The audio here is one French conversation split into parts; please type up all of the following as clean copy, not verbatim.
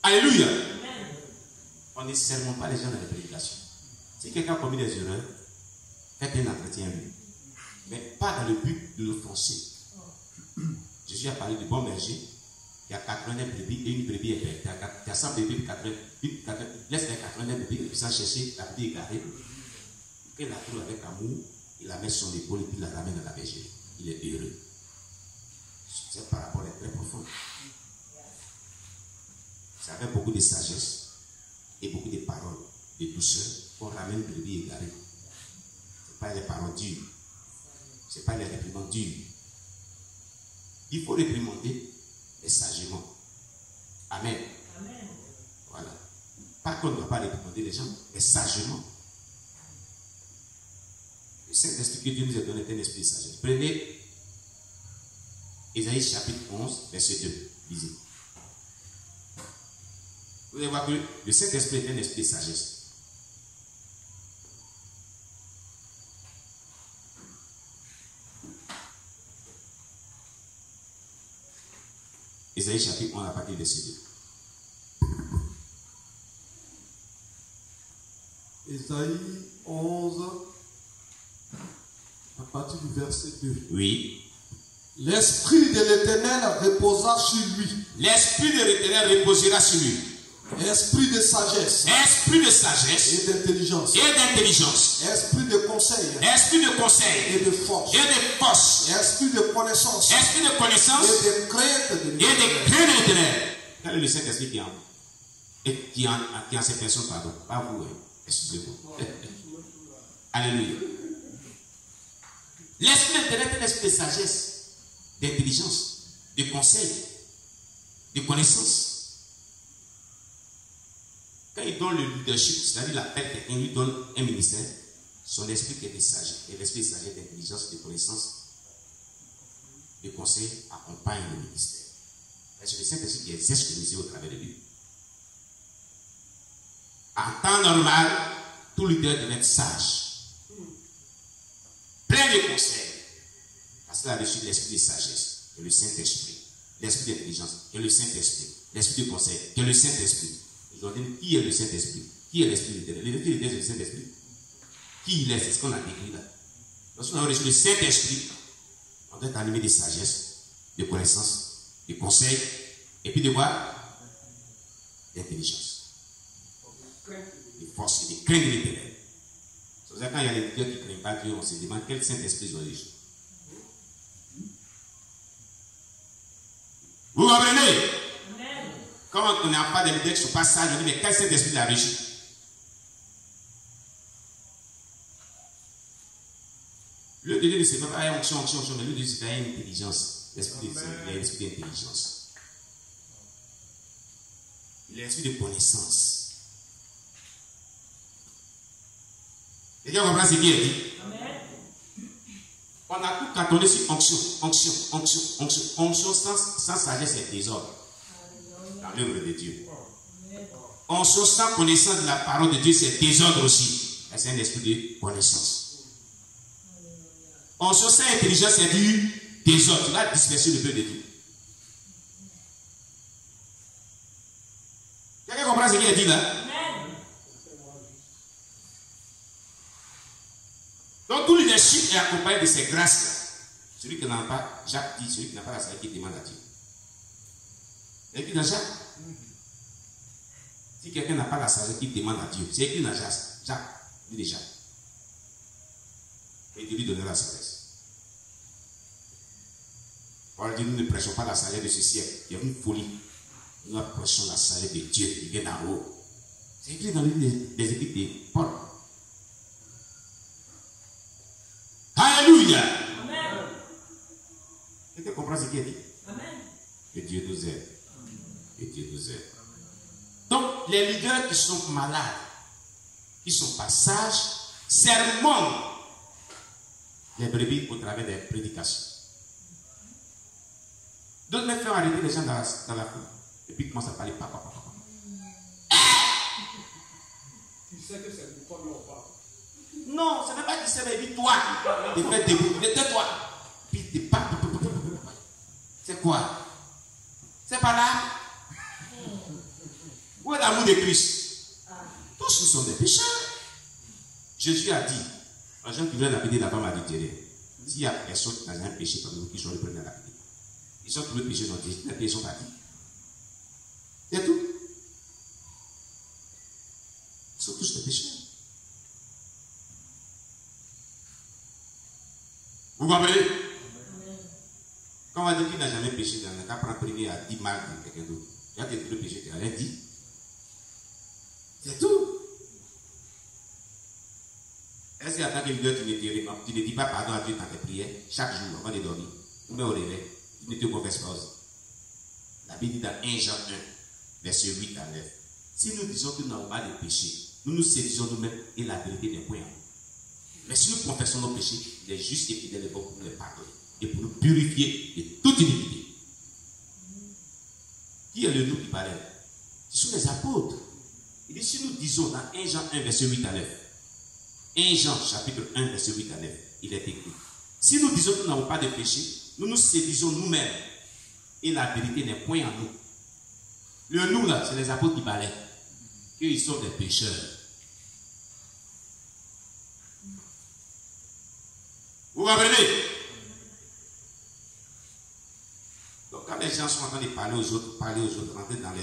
Alléluia. On ne sermonne pas les gens dans les prédications. Si quelqu'un a commis des erreurs, faites un entretien avec lui. Mais pas dans le but de l'offenser. Jésus a parlé du bon berger qui a 89 brebis et une brebis est perdue. Il y a 100 brebis, laisse les 89 brebis et puis sans chercher la brebis égarée. Il la trouve avec amour, il la met sur son épaule et puis il la ramène dans la bergerie. Il est heureux. Cette parabole est très profonde. Ça fait beaucoup de sagesse et beaucoup de paroles de douceur qu'on ramène une brebis égarée. Ce n'est pas les paroles dures. Ce n'est pas les réprimandes dures. Il faut réprimander, mais sagement. Amen. Amen. Voilà. Pas qu'on ne doit pas réprimander les gens, mais sagement. Le Saint-Esprit que Dieu nous a donné est un esprit de sagesse. Prenez Ésaïe chapitre 11, verset 2. Lisez. Vous allez voir que le Saint-Esprit est un esprit de sagesse. Ésaïe chapitre 11 à partir du verset 2. Ésaïe 11 à partir du verset 2. Oui. L'Esprit de l'Éternel reposa sur lui. L'Esprit de l'Éternel reposera sur lui. Esprit de sagesse. Esprit de sagesse. Et d'intelligence. Et d'intelligence. Esprit de conseil. Esprit de conseil. Et de force. Et de force. Esprit de connaissance. Esprit de connaissance. Et de crainte de l'Éternel. Et de crainte de l'Éternel. Quel est le Saint-Esprit qui en ces personnes, pardon. Pas vous, excusez-moi. Alléluia. L'Esprit de l'Éternel est un esprit de sagesse, d'intelligence, de conseil, de connaissance. Quand il donne le leadership, c'est-à-dire l'appel quelqu'un, il lui donne un ministère, son esprit qui est de sagesse, et l'esprit de sagesse, d'intelligence, de connaissance, de conseil accompagne le ministère. C'est le Saint-Esprit qui exerce le ministère au travers de lui. En temps normal, tout leader devait être sage, plein de conseils, parce qu'il a reçu l'esprit de sagesse, qui est le Saint-Esprit, l'esprit d'intelligence, qui est le Saint-Esprit, l'esprit de conseil, qui est le Saint-Esprit. Qui est le Saint-Esprit? Qui est l'Esprit de l'Éternel? L'Esprit de l'Éternel, c'est le Saint-Esprit. Qui il est? C'est ce qu'on a décrit là. Lorsqu'on a reçu le Saint-Esprit, on doit être animé de sagesse, de connaissance, de conseil, et puis de quoi? D'intelligence, de force, et de crainte de l'Éternel. C'est pour ça que quand il y a des leaders qui ne craignent pas Dieu, on se demande quel Saint-Esprit ils ont reçu. Vous comprenez? Quand on n'a pas de leader qui ne sont pas sages, on dit mais quel Saint-Esprit l'a reçu? Le Dieu ne sait pas, onction, mais le Dieu c'est une intelligence, l'esprit d'intelligence, l'esprit de connaissance. Les gens comprennent ce qu'il a dit? On a tout cantonné sur onction sans sagesse et désordre. Dans l'œuvre de Dieu. Onction sans connaissance de la parole de Dieu, c'est désordre aussi. C'est un esprit de connaissance. Onction sans intelligence, c'est du désordre. Tu vas disperser le peuple de Dieu. Quelqu'un comprend ce qu'il a dit là? Donc tout leadership est accompagné de ces grâces-là. Celui qui n'a pas, Jacques dit, celui qui n'a pas la sagesse qui demande à Dieu. C'est écrit dans Jacques. Si quelqu'un n'a pas la sagesse qui demande à Dieu, c'est écrit dans Jacques, dit déjà. Et Dieu lui donnera la sagesse. Paul dit, nous ne prêchons pas la sagesse de ce siècle. Il y a une folie. Nous prêchons la sagesse de Dieu qui vient d'en haut. C'est écrit dans le livre des Épîtres de Paul. Alléluia. Amen. Quelqu'un comprend ce qu'il a dit? Amen. Que Dieu nous aide. Que Dieu nous aide. Donc, les leaders qui sont malades, qui ne sont pas sages, sermontent les brebis au travers des prédications. D'autres me font arrêter les gens dans la cour. Et puis ils commencent à parler. Tu sais que c'est pour toi, on parle. Non, ce n'est pas qui sait, mais dis-toi. Tu fais debout. Tais-toi. Puis tu parles. C'est quoi? C'est pas là. Où est l'amour de Christ? Tous nous sommes des pécheurs. Jésus a dit, aux gens qui veulent lapider la femme adultérée, s'il y a personne qui n'a un péché comme nous qui sont les premiers à lapider, ils sont tous les péchés sont dit, les péchés sont partis. C'est tout. Ils sont tous des pécheurs. Vous comprenez? Quand on va dire qu'il n'a jamais péché, il n'a qu'à prendre privé à 10 mal de quelqu'un d'autre. Tu as le péché, tu n'as rien dit. C'est tout. Est-ce qu'il y a tant que leader tu ne dis pas pardon à Dieu dans tes prières, chaque jour avant de dormir, ou même au réveil, tu ne te confesses pas aussi. La Bible dit dans 1 Jean 1, verset 8 à 9. Si nous disons que nous n'avons pas de péché, nous nous séduisons nous-mêmes et la vérité n'est point en nous. Mais si nous confessons nos péchés, il est juste et fidèle et bon pour nous les pardonner et pour nous purifier de toute iniquité. Qui est le nous qui parlait? Ce sont les apôtres. Il dit, si nous disons dans 1 Jean 1, verset 8 à 9, 1 Jean, chapitre 1, verset 8 à 9, il est écrit, si nous disons que nous n'avons pas de péché, nous nous séduisons nous-mêmes et la vérité n'est point en nous. Le nous là, c'est les apôtres qui parlaient, qu'ils sont des pécheurs. Vous comprenez? Donc quand les gens sont en train de parler aux autres, rentrer dans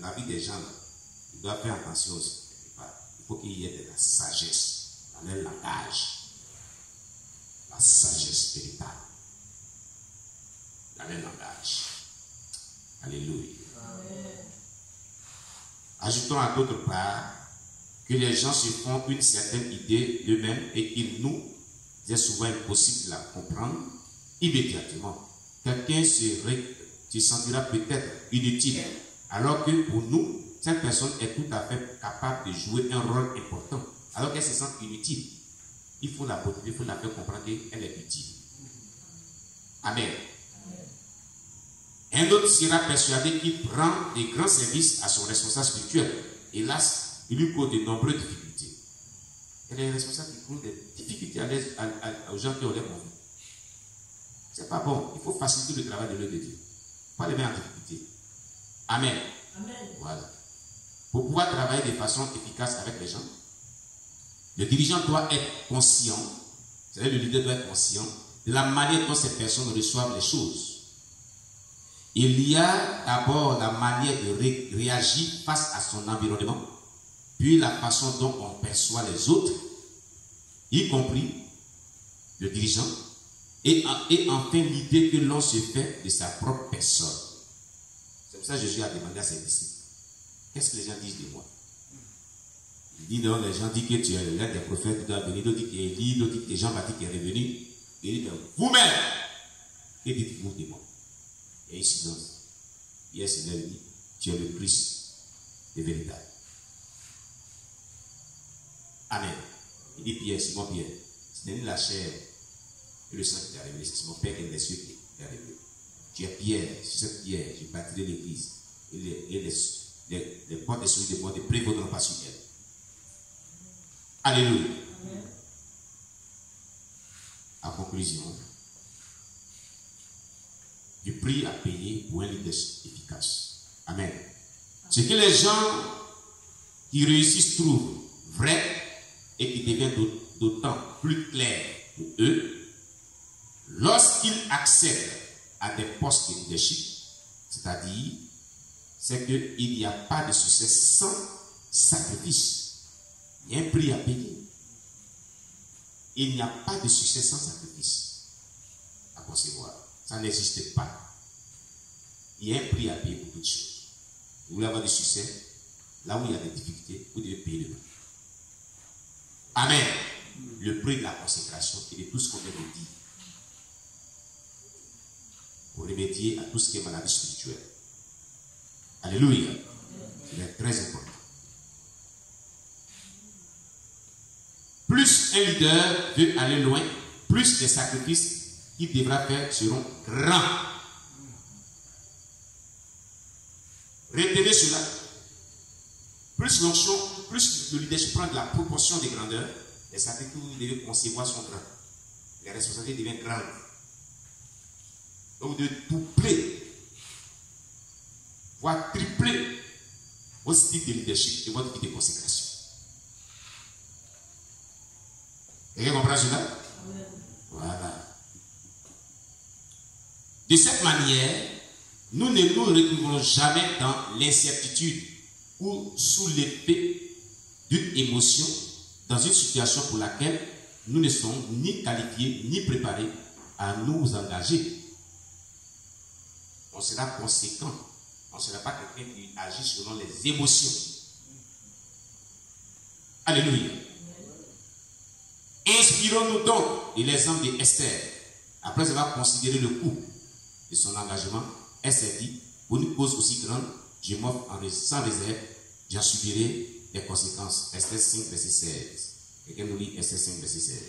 la vie des gens, là, ils doivent faire attention aussi. Il faut qu'il y ait de la sagesse dans leur langage. La sagesse véritable dans leur langage. Alléluia. Amen. Ajoutons à d'autre part que les gens se font une certaine idée d'eux-mêmes et qu'il nous est souvent impossible de la comprendre immédiatement. Quelqu'un se sentira peut-être inutile, alors que pour nous, cette personne est tout à fait capable de jouer un rôle important. Alors qu'elle se sent inutile, il faut la motiver, il faut la faire comprendre qu'elle est utile. Amen. Un autre sera persuadé qu'il rend des grands services à son responsable spirituel. Hélas, il lui cause de nombreuses difficultés. Et les responsables qui causent des difficultés aux gens qui ont l'air mauvais. C'est pas bon. Il faut faciliter le travail de l'œuvre de Dieu. Pas les mettre en difficulté. Amen. Amen. Voilà. Pour pouvoir travailler de façon efficace avec les gens, le dirigeant doit être conscient, c'est-à-dire le leader doit être conscient de la manière dont ces personnes reçoivent les choses. Il y a d'abord la manière de réagir face à son environnement, puis la façon dont on perçoit les autres, y compris le dirigeant, et enfin l'idée que l'on se fait de sa propre personne. C'est pour ça que Jésus a demandé à ses disciples, qu'est-ce que les gens disent de moi? Il dit non, les gens disent que tu es l'un des prophètes qui doit venir, d'autres disent qu'il est Élie, d'autres disent que Jean-Baptiste est revenu. Il dit vous-même, que dites-vous de moi? Et il silence. Et le Seigneur dit, tu es le Christ de véritable. Amen. Il dit Pierre, Simon Pierre, ce n'est ni la chair et le sang qui t'a révélé, c'est mon Père qui est des cieux qui t'a révélé. Tu es Pierre, sur cette pierre, je bâtirai l'église. Et les portes des souris de moi ne prévaudront pas sur elle. Alléluia. Amen. En conclusion, du prix à payer pour un leadership efficace. Amen. Ce que les gens qui réussissent trouvent vrai et qui deviennent d'autant plus clair pour eux, lorsqu'ils accèdent à des postes de leadership, c'est-à-dire, c'est qu'il n'y a pas de succès sans sacrifice. Il y a un prix à payer. Il n'y a pas de succès sans sacrifice à concevoir. Ça n'existe pas. Il y a un prix à payer pour toutes choses. Vous voulez avoir du succès, là où il y a des difficultés, vous devez payer le prix. Amen. Le prix de la consécration et de tout ce qu'on vient de dire. Pour remédier à tout ce qui est maladie spirituelle. Alléluia. C'est très important. Plus un leader veut aller loin, plus les sacrifices qu'il devra faire seront grands. Retenez cela. Plus l'onction, plus le leadership prend de la proportion de grandeur, les sacrifices que vous devez concevoir sont grands. Les responsabilités deviennent grandes. Donc de doubler, voire tripler votre style de leadership et votre vie de consécration. Quelqu'un comprend cela? Voilà. De cette manière, nous ne nous retrouverons jamais dans l'incertitude ou sous l'effet d'une émotion dans une situation pour laquelle nous ne sommes ni qualifiés ni préparés à nous engager. On sera conséquent. On ne sera pas quelqu'un qui agit selon les émotions. Alléluia. Inspirons-nous donc de l'exemple d'Esther. Après avoir considéré le coût de son engagement, elle s'est dit, pour une cause aussi grande, je m'offre sans réserve, j'en subirai les conséquences. Esther 5, verset 16. Quelqu'un nous lit Esther 5, verset 16.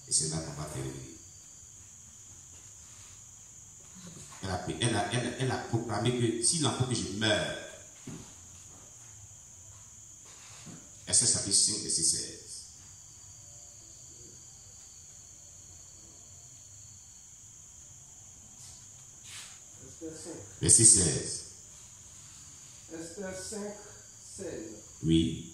Et c'est là qu'on va terminer. Elle a proclamé que s'il en faut que je meure, Esther chapitre 5, verset 16. Verset 16. Esther 5, 16. Oui.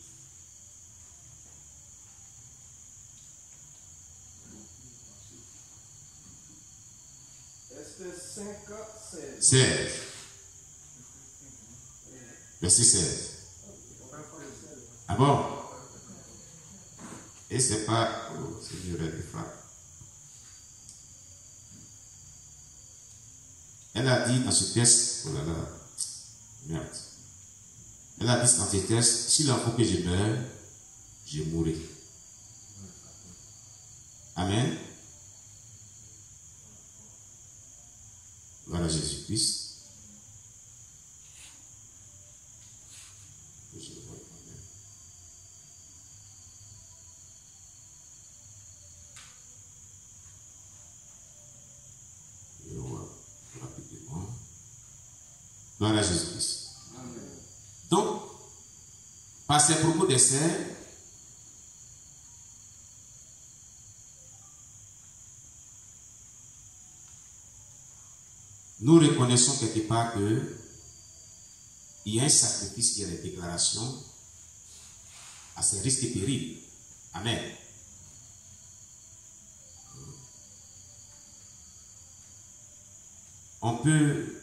Esther 5, 16. 16. Verset 16. Ah bon? Et c'est pas. Oh, c'est du rêve de frappe. Elle a dit dans ce texte, oh là là, merde. Elle a dit dans ce texte, s'il en faut que je meure, je mourrai. Amen. Voilà Jésus-Christ. Gloire à Jésus-Christ. Donc, par ces propos d'Esther, nous reconnaissons quelque part qu'il y a un sacrifice, il y a des déclarations à ces risques et périls. Amen. On peut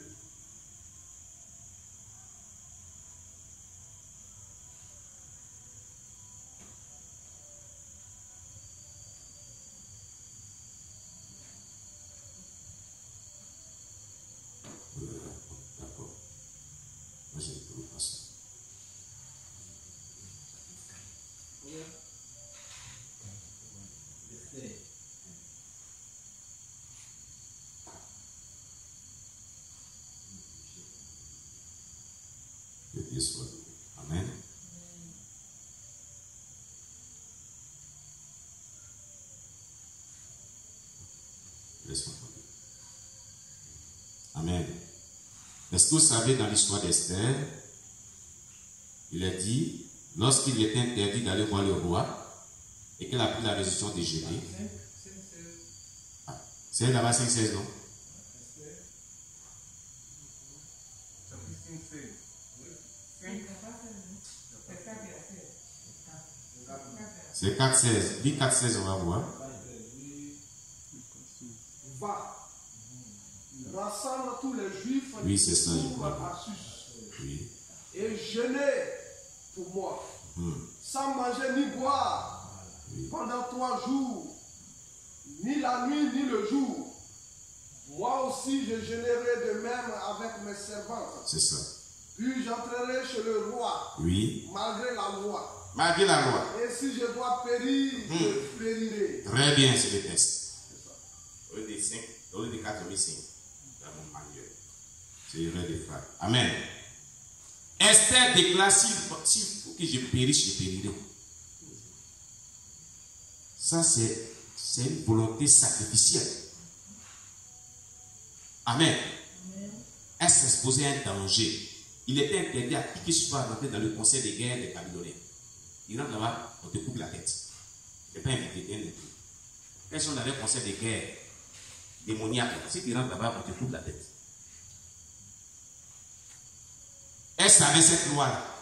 Amen. Amen. Est-ce que vous savez dans l'histoire d'Esther, il a dit, lorsqu'il était interdit d'aller voir le roi et qu'elle a pris la résolution de jeûner, c'est là-bas 5-16, non? C'est 4-16. Dis 4-16, on va voir. Va, rassemble tous les juifs. Oui, c'est ça, je crois. Oui. Et jeûnez pour moi, sans manger ni boire, pendant 3 jours, ni la nuit ni le jour. Moi aussi, je jeûnerai de même avec mes servantes. C'est ça. Puis j'entrerai chez le roi, oui, malgré la loi. Malgré la loi. Et si je dois périr, je périrai. Très bien, c'est le test. Au lieu de 5, au lieu de 4, on met 5. Dans mon manuel. C'est le vrai des frères. Amen. Esther déclare, s'il faut que je périsse, je périrai. Ça, c'est une volonté sacrificielle. Amen. Elle s'exposait à un danger. Il était interdit à qui que ce soit d'entrer dans le conseil de guerre des Babyloniens. Il rentre là-bas, on te coupe la tête. Tu n'es pas invité, tu es invité. Quand on avait un conseil de guerre démoniaque, si tu rentres là-bas, on te coupe la tête. Elle savait cette loi-là.